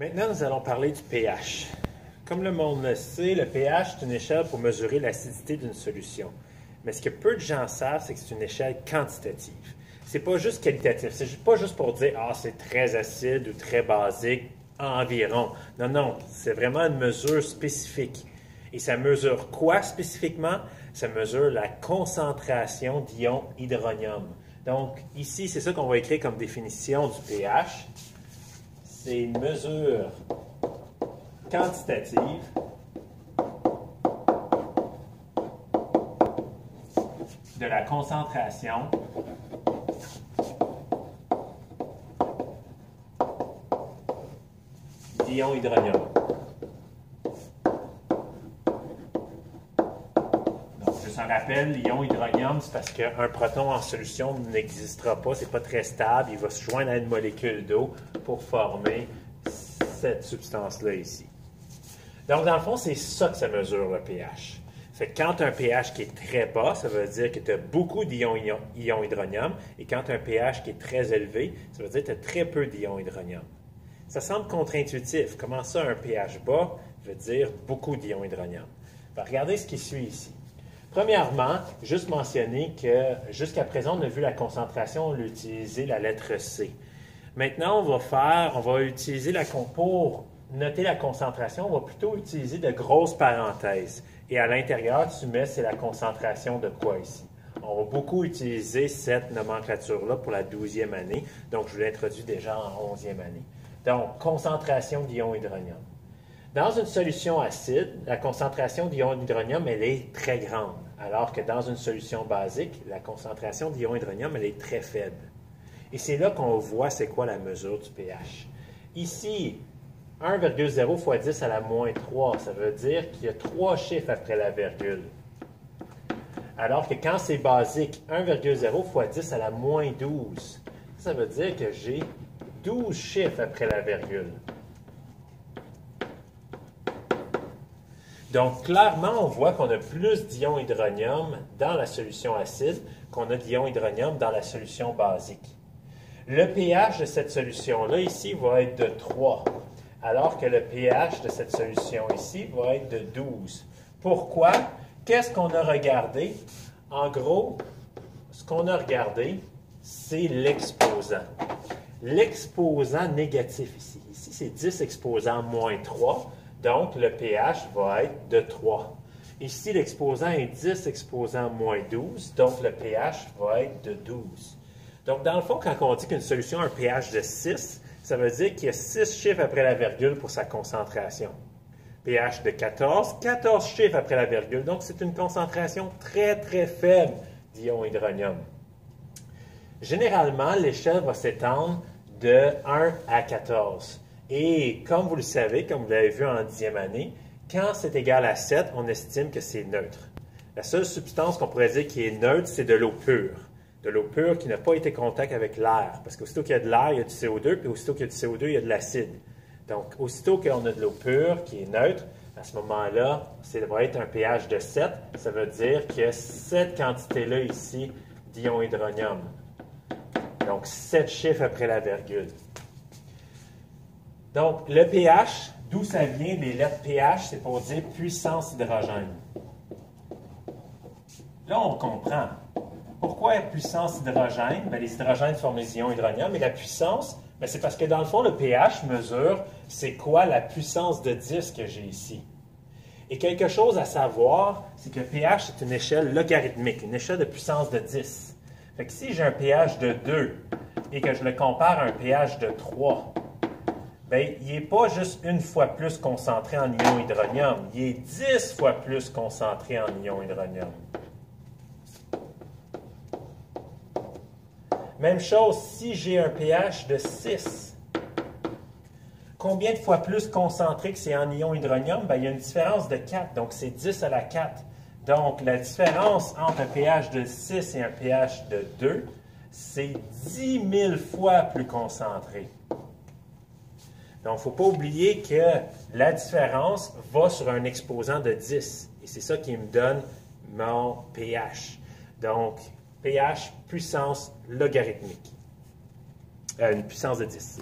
Maintenant, nous allons parler du pH. Comme le monde le sait, le pH est une échelle pour mesurer l'acidité d'une solution. Mais ce que peu de gens savent, c'est que c'est une échelle quantitative. C'est pas juste qualitatif. C'est pas juste pour dire « Ah, c'est très acide ou très basique, environ ». Non, non, c'est vraiment une mesure spécifique. Et ça mesure quoi spécifiquement? Ça mesure la concentration d'ion hydronium. Donc, ici, c'est ça qu'on va écrire comme définition du pH. C'est une mesure quantitative de la concentration d'ion hydronium. Donc, juste un rappel, l'ion hydronium, c'est parce qu'un proton en solution n'existera pas, c'est pas très stable, il va se joindre à une molécule d'eau pour former cette substance-là ici. Donc, dans le fond, c'est ça que ça mesure le pH. Fait que quand tu as un pH qui est très bas, ça veut dire que tu as beaucoup d'ion hydronium. Et quand tu as un pH qui est très élevé, ça veut dire que tu as très peu d'ion hydronium. Ça semble contre-intuitif. Comment ça, un pH bas veut dire beaucoup d'ion hydronium? Ben, regardez ce qui suit ici. Premièrement, juste mentionner que jusqu'à présent, on a vu la concentration, on a utilisé la lettre C. Maintenant, on va utiliser pour noter la concentration, on va plutôt utiliser de grosses parenthèses. Et à l'intérieur, tu mets, c'est la concentration de quoi ici? On va beaucoup utiliser cette nomenclature-là pour la 12e année. Donc, je vous l'introduis déjà en 11e année. Donc, concentration d'ion hydronium. Dans une solution acide, la concentration d'ion hydronium, elle est très grande. Alors que dans une solution basique, la concentration d'ion hydronium, elle est très faible. Et c'est là qu'on voit c'est quoi la mesure du pH. Ici, 1,0 fois 10 à la moins 3, ça veut dire qu'il y a 3 chiffres après la virgule. Alors que quand c'est basique, 1,0 fois 10 à la moins 12, ça veut dire que j'ai 12 chiffres après la virgule. Donc, clairement, on voit qu'on a plus d'ion hydronium dans la solution acide qu'on a d'ion hydronium dans la solution basique. Le pH de cette solution-là, ici, va être de 3, alors que le pH de cette solution ici va être de 12. Pourquoi? Qu'est-ce qu'on a regardé? En gros, ce qu'on a regardé, c'est l'exposant. L'exposant négatif ici. Ici, c'est 10 exposant moins 3, donc le pH va être de 3. Ici, l'exposant est 10 exposant moins 12, donc le pH va être de 12. Donc, dans le fond, quand on dit qu'une solution a un pH de 6, ça veut dire qu'il y a 6 chiffres après la virgule pour sa concentration. pH de 14, 14 chiffres après la virgule. Donc, c'est une concentration très, très faible d'ion hydronium. Généralement, l'échelle va s'étendre de 1 à 14. Et comme vous le savez, comme vous l'avez vu en 10e année, quand c'est égal à 7, on estime que c'est neutre. La seule substance qu'on pourrait dire qui est neutre, c'est de l'eau pure. De l'eau pure qui n'a pas été en contact avec l'air. Parce qu'aussitôt qu'il y a de l'air, il y a du CO2, puis aussitôt qu'il y a du CO2, il y a de l'acide. Donc, aussitôt qu'on a de l'eau pure qui est neutre, à ce moment-là, ça va être un pH de 7. Ça veut dire qu'il y a cette quantité-là ici d'ion hydronium. Donc, 7 chiffres après la virgule. Donc, le pH, d'où ça vient, les lettres pH, c'est pour dire puissance hydrogène. Là, on comprend. Pourquoi puissance hydrogène? Bien, les hydrogènes forment les ions hydronium. Et la puissance, bien, c'est parce que dans le fond, le pH mesure c'est quoi la puissance de 10 que j'ai ici. Et quelque chose à savoir, c'est que pH est une échelle logarithmique, une échelle de puissance de 10. Fait que si j'ai un pH de 2 et que je le compare à un pH de 3, bien, il n'est pas juste une fois plus concentré en ion hydronium, il est 10 fois plus concentré en ion hydronium. Même chose, si j'ai un pH de 6, combien de fois plus concentré que c'est en ion hydronium? Bien, il y a une différence de 4, donc c'est 10 à la 4. Donc, la différence entre un pH de 6 et un pH de 2, c'est 10 000 fois plus concentré. Donc, il ne faut pas oublier que la différence va sur un exposant de 10. Et c'est ça qui me donne mon pH. Donc, pH, puissance logarithmique. Une puissance de 10.